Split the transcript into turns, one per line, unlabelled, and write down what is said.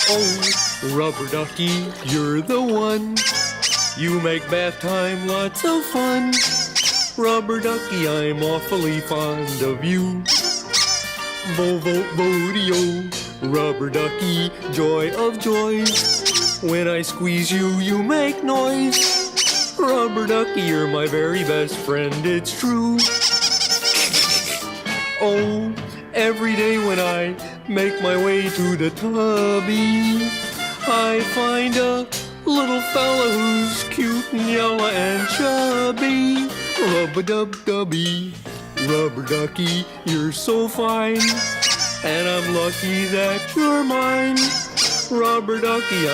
Oh, rubber ducky, you're the one. You make bath time lots of fun. Rubber ducky, I'm awfully fond of you. Vo-vo-vo-dee-o, rubber ducky, joy of joys. When I squeeze you, you make noise. Rubber ducky, you're my very best friend, it's true. Oh, every day when I make my way to the tubby, I find a little fella who's cute and yellow and chubby. Rub-a-dub-dubby, rubber ducky, you're so fine. And I'm lucky that you're mine. Rubber ducky,